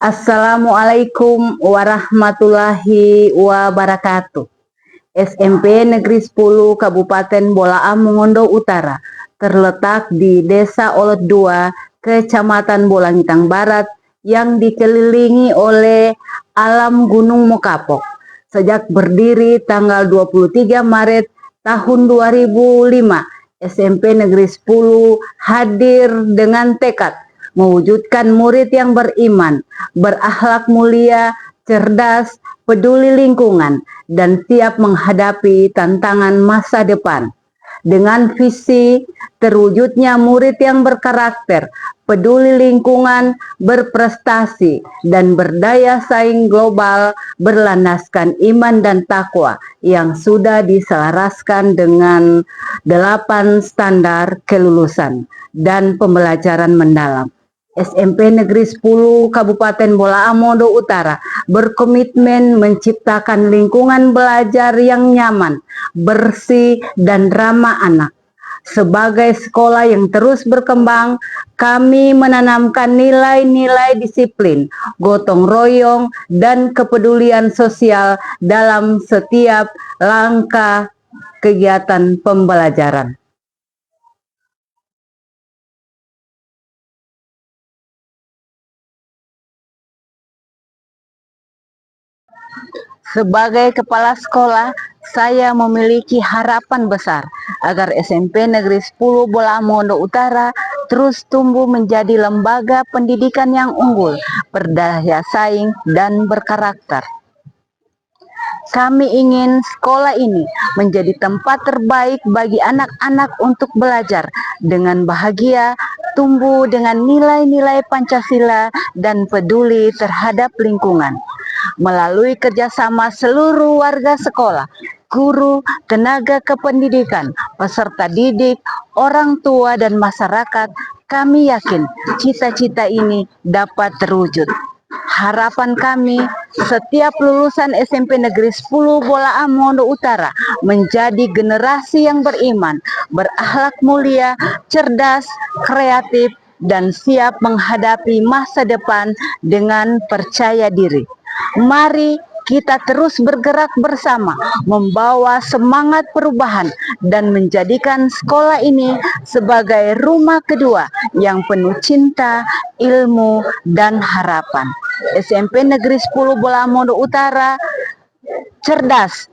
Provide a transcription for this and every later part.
Assalamualaikum warahmatullahi wabarakatuh. SMP Negeri 10 Kabupaten Bolaang Mongondo Utara terletak di Desa Olot 2, Kecamatan Bolangitang Barat yang dikelilingi oleh alam Gunung Mokapok. Sejak berdiri tanggal 23 Maret tahun 2005, SMP Negeri 10 hadir dengan tekad mewujudkan murid yang beriman, berakhlak mulia, cerdas, peduli lingkungan, dan siap menghadapi tantangan masa depan. Dengan visi terwujudnya murid yang berkarakter, peduli lingkungan, berprestasi, dan berdaya saing global berlandaskan iman dan takwa yang sudah diselaraskan dengan 8 standar kelulusan dan pembelajaran mendalam. SMP Negeri 10 Kabupaten Bolaang Mongondo Utara berkomitmen menciptakan lingkungan belajar yang nyaman, bersih, dan ramah anak. Sebagai sekolah yang terus berkembang, kami menanamkan nilai-nilai disiplin, gotong royong, dan kepedulian sosial dalam setiap langkah kegiatan pembelajaran. Sebagai kepala sekolah, saya memiliki harapan besar agar SMP Negeri 10 Bolaang Mongondo Utara terus tumbuh menjadi lembaga pendidikan yang unggul, berdaya saing, dan berkarakter. Kami ingin sekolah ini menjadi tempat terbaik bagi anak-anak untuk belajar dengan bahagia, tumbuh dengan nilai-nilai Pancasila, dan peduli terhadap lingkungan. Melalui kerjasama seluruh warga sekolah, guru, tenaga kependidikan, peserta didik, orang tua, dan masyarakat, kami yakin cita-cita ini dapat terwujud. Harapan kami, setiap lulusan SMP Negeri 10 Bolaang Mongondo Utara menjadi generasi yang beriman, berakhlak mulia, cerdas, kreatif, dan siap menghadapi masa depan dengan percaya diri. Mari kita terus bergerak bersama, membawa semangat perubahan dan menjadikan sekolah ini sebagai rumah kedua yang penuh cinta, ilmu, dan harapan. SMP Negeri 10 Bolaang Mongondo Utara cerdas,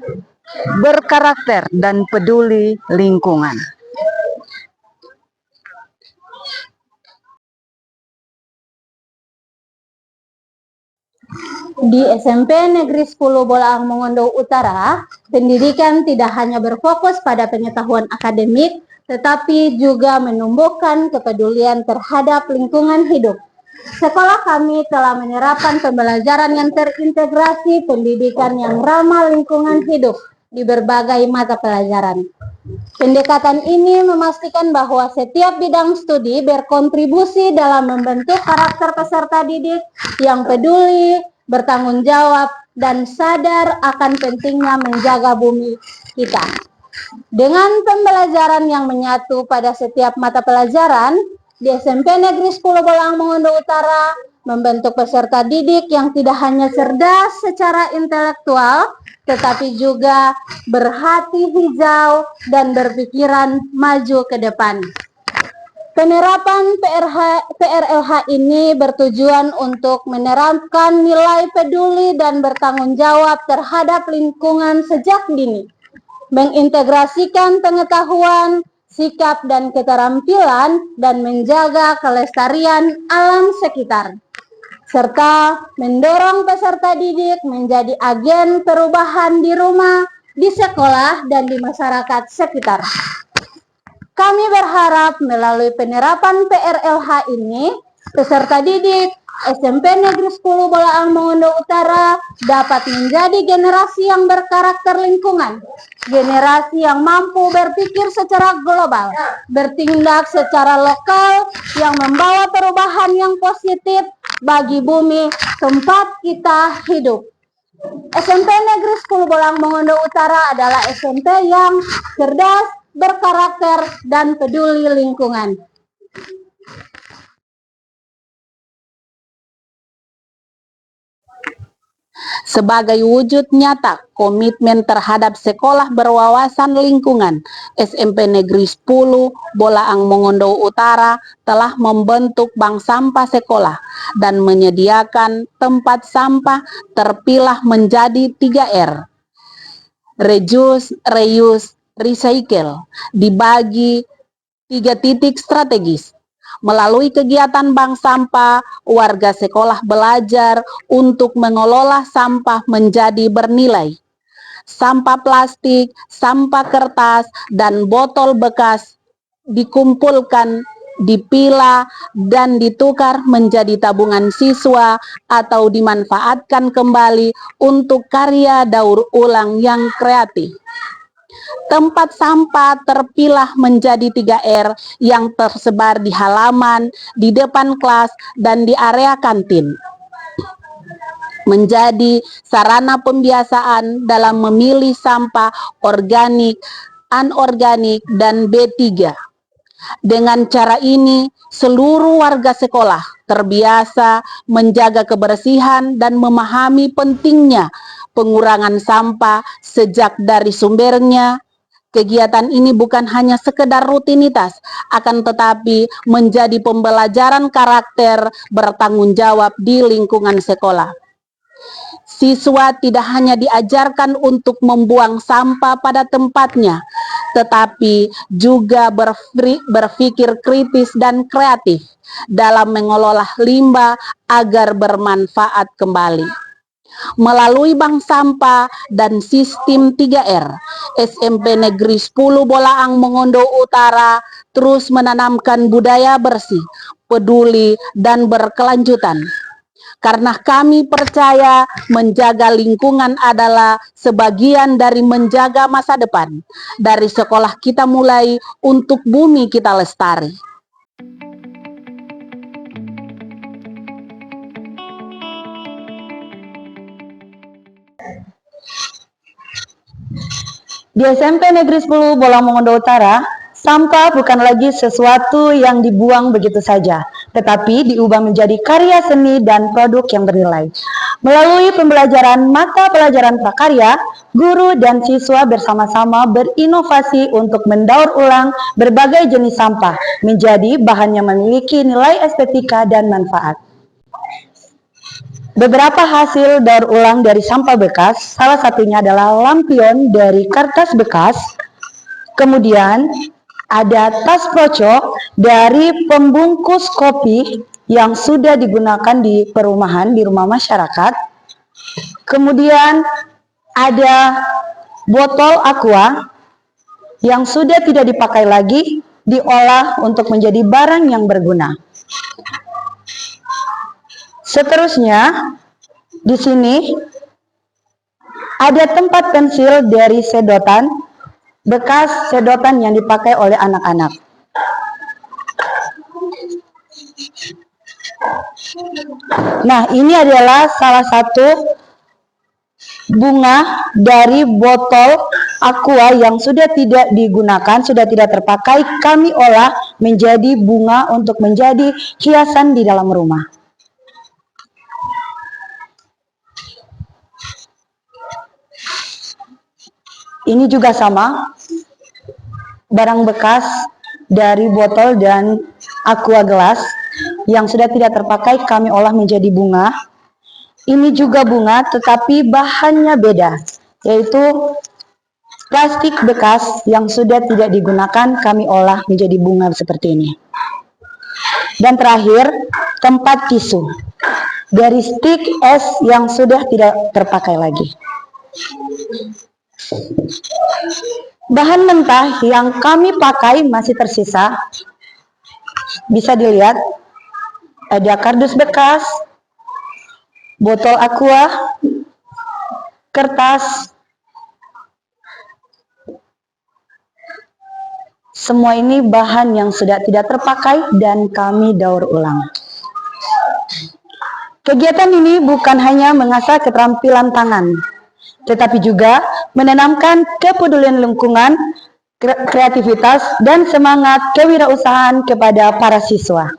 berkarakter, dan peduli lingkungan. Di SMP Negeri 10 Bolaang Mongondo Utara, pendidikan tidak hanya berfokus pada pengetahuan akademik, tetapi juga menumbuhkan kepedulian terhadap lingkungan hidup. Sekolah kami telah menerapkan pembelajaran yang terintegrasi, pendidikan yang ramah lingkungan hidup di berbagai mata pelajaran. Pendekatan ini memastikan bahwa setiap bidang studi berkontribusi dalam membentuk karakter peserta didik yang peduli, bertanggung jawab, dan sadar akan pentingnya menjaga bumi kita. Dengan pembelajaran yang menyatu pada setiap mata pelajaran, di SMP Negeri 10 Bolaang Mongondo Utara membentuk peserta didik yang tidak hanya cerdas secara intelektual, tetapi juga berhati hijau dan berpikiran maju ke depan. Penerapan PRLH ini bertujuan untuk menerapkan nilai peduli dan bertanggung jawab terhadap lingkungan sejak dini, mengintegrasikan pengetahuan, sikap, dan keterampilan, dan menjaga kelestarian alam sekitar, serta mendorong peserta didik menjadi agen perubahan di rumah, di sekolah, dan di masyarakat sekitar. Kami berharap melalui penerapan PRLH ini, peserta didik SMP Negeri 10 Bolaang Mongondo Utara dapat menjadi generasi yang berkarakter lingkungan, generasi yang mampu berpikir secara global, bertindak secara lokal, yang membawa perubahan yang positif bagi bumi tempat kita hidup. SMP Negeri 10 Bolaang Mongondo Utara adalah SMP yang cerdas, berkarakter, dan peduli lingkungan. Sebagai wujud nyata komitmen terhadap sekolah berwawasan lingkungan, SMP Negeri 10 Bolaang Mongondo Utara telah membentuk bank sampah sekolah dan menyediakan tempat sampah terpilah menjadi 3R. Reduce, reuse, recycle, dibagi 3 titik strategis. Melalui kegiatan bank sampah, warga sekolah belajar untuk mengelola sampah menjadi bernilai. Sampah plastik, sampah kertas, dan botol bekas dikumpulkan, dipilah, dan ditukar menjadi tabungan siswa atau dimanfaatkan kembali untuk karya daur ulang yang kreatif. Tempat sampah terpilah menjadi 3R yang tersebar di halaman, di depan kelas, dan di area kantin. Menjadi sarana pembiasaan dalam memilih sampah organik, anorganik, dan B3. Dengan cara ini, seluruh warga sekolah terbiasa menjaga kebersihan dan memahami pentingnya pengurangan sampah sejak dari sumbernya. Kegiatan ini bukan hanya sekedar rutinitas, akan tetapi menjadi pembelajaran karakter bertanggung jawab di lingkungan sekolah. Siswa tidak hanya diajarkan untuk membuang sampah pada tempatnya, tetapi juga berpikir kritis dan kreatif dalam mengelola limbah agar bermanfaat kembali. Melalui bank sampah dan sistem 3R, SMP Negeri 10 Bolaang Mongondo Utara terus menanamkan budaya bersih, peduli, dan berkelanjutan. Karena kami percaya menjaga lingkungan adalah sebagian dari menjaga masa depan. Dari sekolah kita mulai, untuk bumi kita lestari. Di SMP Negeri 10 Bolaang Mongondo Utara, sampah bukan lagi sesuatu yang dibuang begitu saja, tetapi diubah menjadi karya seni dan produk yang bernilai. Melalui pembelajaran mata pelajaran prakarya, guru dan siswa bersama-sama berinovasi untuk mendaur ulang berbagai jenis sampah menjadi bahan yang memiliki nilai estetika dan manfaat. Beberapa hasil daur ulang dari sampah bekas, salah satunya adalah lampion dari kertas bekas, kemudian ada tas pocok dari pembungkus kopi yang sudah digunakan di perumahan, di rumah masyarakat, kemudian ada botol aqua yang sudah tidak dipakai lagi, diolah untuk menjadi barang yang berguna. Seterusnya, di sini ada tempat pensil dari sedotan, bekas sedotan yang dipakai oleh anak-anak. Nah, ini adalah salah satu bunga dari botol aqua yang sudah tidak digunakan, sudah tidak terpakai, kami olah menjadi bunga untuk menjadi hiasan di dalam rumah. Ini juga sama, barang bekas dari botol dan aqua gelas yang sudah tidak terpakai kami olah menjadi bunga. Ini juga bunga tetapi bahannya beda, yaitu plastik bekas yang sudah tidak digunakan kami olah menjadi bunga seperti ini. Dan terakhir, tempat tisu dari stik es yang sudah tidak terpakai lagi. Bahan mentah yang kami pakai masih tersisa, bisa dilihat ada kardus bekas, botol aqua, kertas. Semua ini bahan yang sudah tidak terpakai dan kami daur ulang. Kegiatan ini bukan hanya mengasah keterampilan tangan, tetapi juga menanamkan kepedulian lingkungan, kreativitas, dan semangat kewirausahaan kepada para siswa.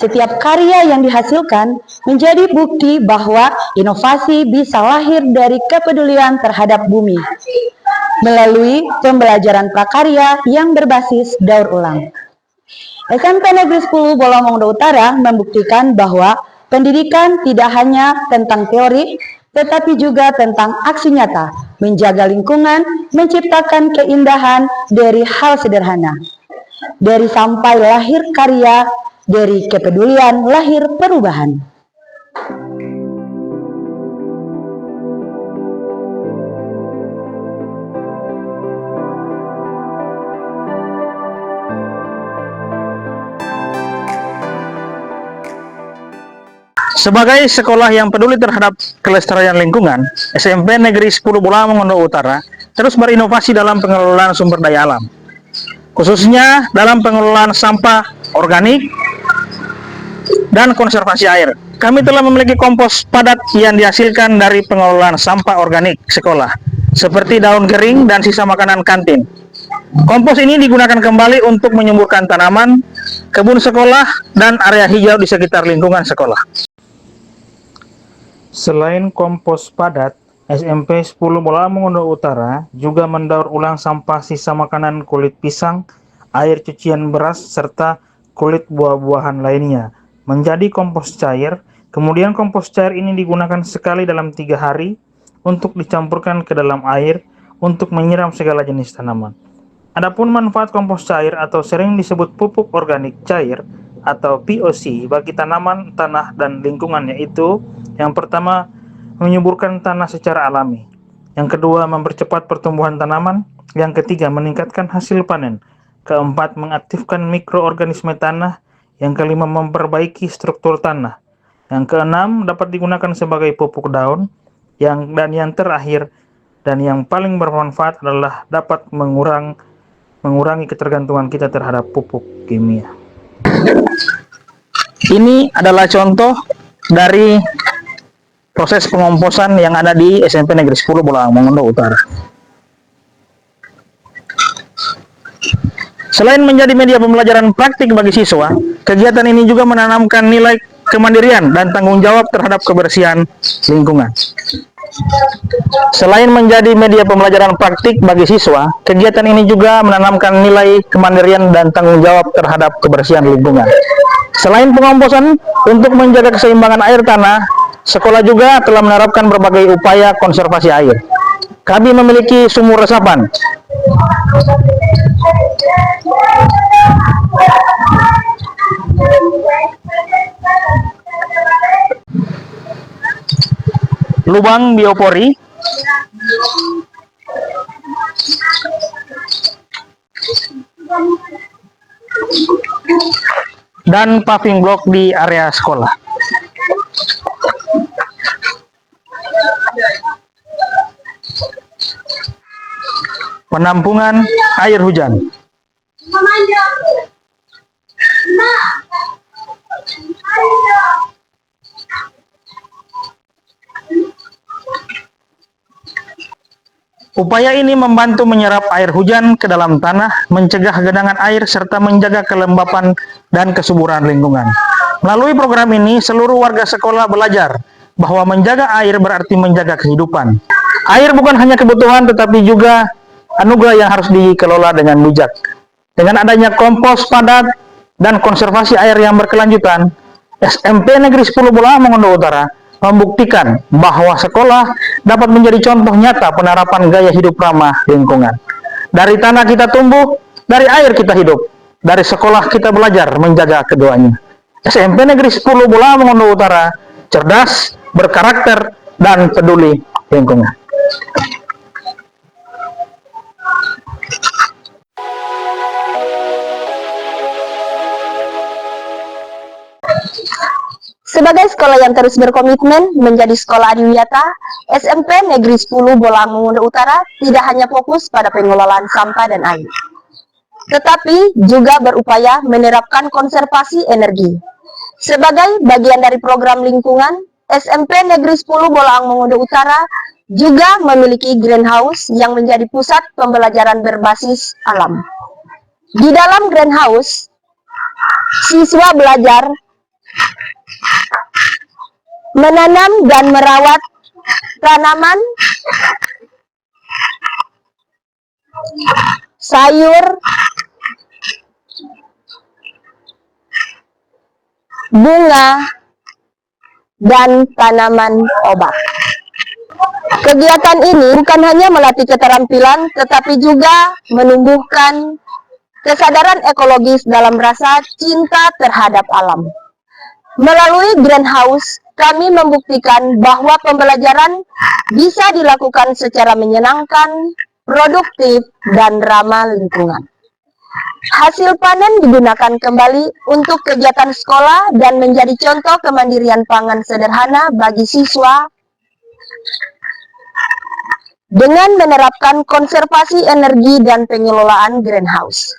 Setiap karya yang dihasilkan menjadi bukti bahwa inovasi bisa lahir dari kepedulian terhadap bumi melalui pembelajaran prakarya yang berbasis daur ulang. SMP Negeri 10 Bolangmongondo Utara membuktikan bahwa pendidikan tidak hanya tentang teori, tetapi juga tentang aksi nyata, menjaga lingkungan, menciptakan keindahan dari hal sederhana. Dari sampai lahir karya, dari kepedulian lahir perubahan. Sebagai sekolah yang peduli terhadap kelestarian lingkungan, SMP Negeri 10 Bolangmongondo Utara terus berinovasi dalam pengelolaan sumber daya alam, khususnya dalam pengelolaan sampah organik dan konservasi air. Kami telah memiliki kompos padat yang dihasilkan dari pengelolaan sampah organik sekolah, seperti daun kering dan sisa makanan kantin. Kompos ini digunakan kembali untuk menyuburkan tanaman, kebun sekolah, dan area hijau di sekitar lingkungan sekolah. Selain kompos padat, SMP 10 Bolangmongondo Utara juga mendaur ulang sampah sisa makanan kulit pisang, air cucian beras, serta kulit buah-buahan lainnya menjadi kompos cair. Kemudian kompos cair ini digunakan sekali dalam 3 hari untuk dicampurkan ke dalam air untuk menyiram segala jenis tanaman. Adapun manfaat kompos cair atau sering disebut pupuk organik cair atau POC bagi tanaman, tanah, dan lingkungan, yaitu yang pertama, menyuburkan tanah secara alami. Yang kedua, mempercepat pertumbuhan tanaman. Yang ketiga, meningkatkan hasil panen. Keempat, mengaktifkan mikroorganisme tanah. Yang kelima, memperbaiki struktur tanah. Yang keenam, dapat digunakan sebagai pupuk daun. Dan yang terakhir, dan yang paling bermanfaat adalah dapat mengurangi ketergantungan kita terhadap pupuk kimia. Ini adalah contoh dari proses pengomposan yang ada di SMP Negeri 10 Bolangmongondo Utara. Selain menjadi media pembelajaran praktik bagi siswa, kegiatan ini juga menanamkan nilai kemandirian dan tanggung jawab terhadap kebersihan lingkungan. Selain menjadi media pembelajaran praktik bagi siswa, kegiatan ini juga menanamkan nilai kemandirian dan tanggung jawab terhadap kebersihan lingkungan. Selain pengomposan untuk menjaga keseimbangan air tanah, sekolah juga telah menerapkan berbagai upaya konservasi air. Kami memiliki sumur resapan, lubang biopori, dan paving block di area sekolah. Penampungan air hujan. Upaya ini membantu menyerap air hujan ke dalam tanah, mencegah genangan air, serta menjaga kelembapan dan kesuburan lingkungan. Melalui program ini, seluruh warga sekolah belajar bahwa menjaga air berarti menjaga kehidupan. Air bukan hanya kebutuhan, tetapi juga anugerah yang harus dikelola dengan bijak. Dengan adanya kompos padat dan konservasi air yang berkelanjutan, SMP Negeri 10 Bolangmongondo Utara membuktikan bahwa sekolah dapat menjadi contoh nyata penerapan gaya hidup ramah lingkungan. Dari tanah kita tumbuh, dari air kita hidup, dari sekolah kita belajar menjaga keduanya. SMP Negeri 10 Bolangmongondo Utara cerdas, berkarakter, dan peduli lingkungan. Sebagai sekolah yang terus berkomitmen menjadi sekolah adiwiyata, SMP Negeri 10 Bolangmongondo Utara tidak hanya fokus pada pengelolaan sampah dan air, tetapi juga berupaya menerapkan konservasi energi. Sebagai bagian dari program lingkungan, SMP Negeri 10 Bolangmongondo Utara juga memiliki greenhouse yang menjadi pusat pembelajaran berbasis alam. Di dalam greenhouse, siswa belajar menanam dan merawat tanaman, sayur, bunga, dan tanaman obat. Kegiatan ini bukan hanya melatih keterampilan, tetapi juga menumbuhkan kesadaran ekologis dalam rasa cinta terhadap alam. Melalui greenhouse, kami membuktikan bahwa pembelajaran bisa dilakukan secara menyenangkan, produktif, dan ramah lingkungan. Hasil panen digunakan kembali untuk kegiatan sekolah dan menjadi contoh kemandirian pangan sederhana bagi siswa dengan menerapkan konservasi energi dan pengelolaan greenhouse.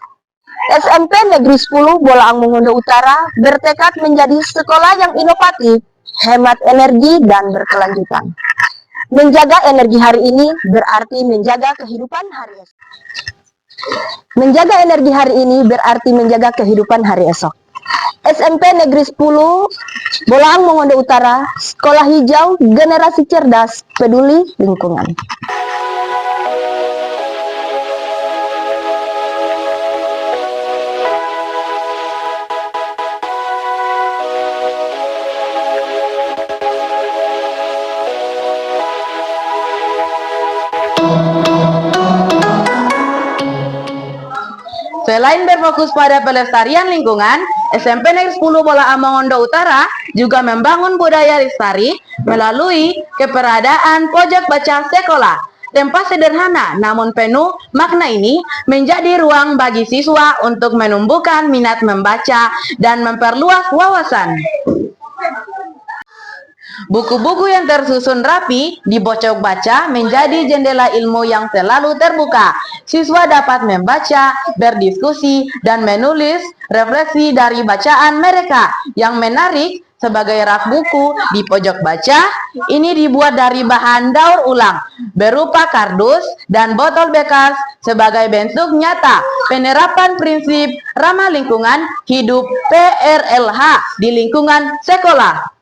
SMP Negeri 10 Bolaang Mongondo Utara bertekad menjadi sekolah yang inovatif, hemat energi, dan berkelanjutan. Menjaga energi hari ini berarti menjaga kehidupan hari esok. Menjaga energi hari ini berarti menjaga kehidupan hari esok. SMP Negeri 10 Bolaang Mongondo Utara, sekolah hijau, generasi cerdas, peduli lingkungan. Selain berfokus pada pelestarian lingkungan, SMP Negeri 10 Bolaang Mongondo Utara juga membangun budaya lestari melalui keberadaan pojok baca sekolah. Tempat sederhana namun penuh makna ini menjadi ruang bagi siswa untuk menumbuhkan minat membaca dan memperluas wawasan. Buku-buku yang tersusun rapi di pojok baca menjadi jendela ilmu yang selalu terbuka. Siswa dapat membaca, berdiskusi, dan menulis refleksi dari bacaan mereka. Yang menarik, sebagai rak buku di pojok baca, ini dibuat dari bahan daur ulang, berupa kardus dan botol bekas sebagai bentuk nyata penerapan prinsip ramah lingkungan hidup PRLH di lingkungan sekolah.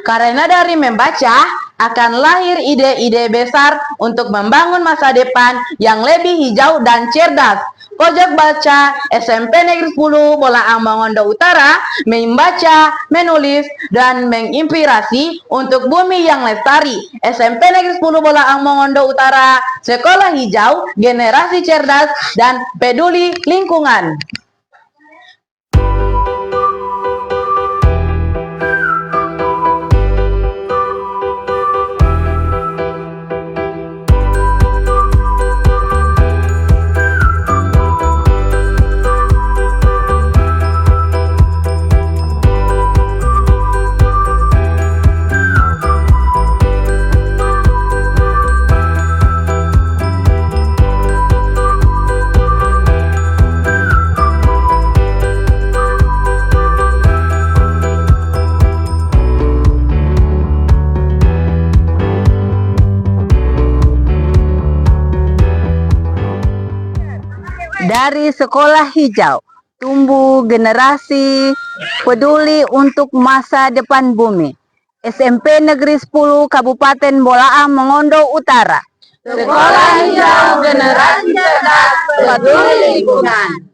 Karena dari membaca akan lahir ide-ide besar untuk membangun masa depan yang lebih hijau dan cerdas. Pojok baca SMP Negeri 10 Bolaang Mongondo Utara membaca, menulis, dan menginspirasi untuk bumi yang lestari. SMP Negeri 10 Bolaang Mongondo Utara, sekolah hijau, generasi cerdas, dan peduli lingkungan. Dari sekolah hijau, tumbuh generasi peduli untuk masa depan bumi. SMP Negeri 10 Kabupaten Bolaang Mongondo Utara. Sekolah hijau, generasi cerdas, peduli lingkungan.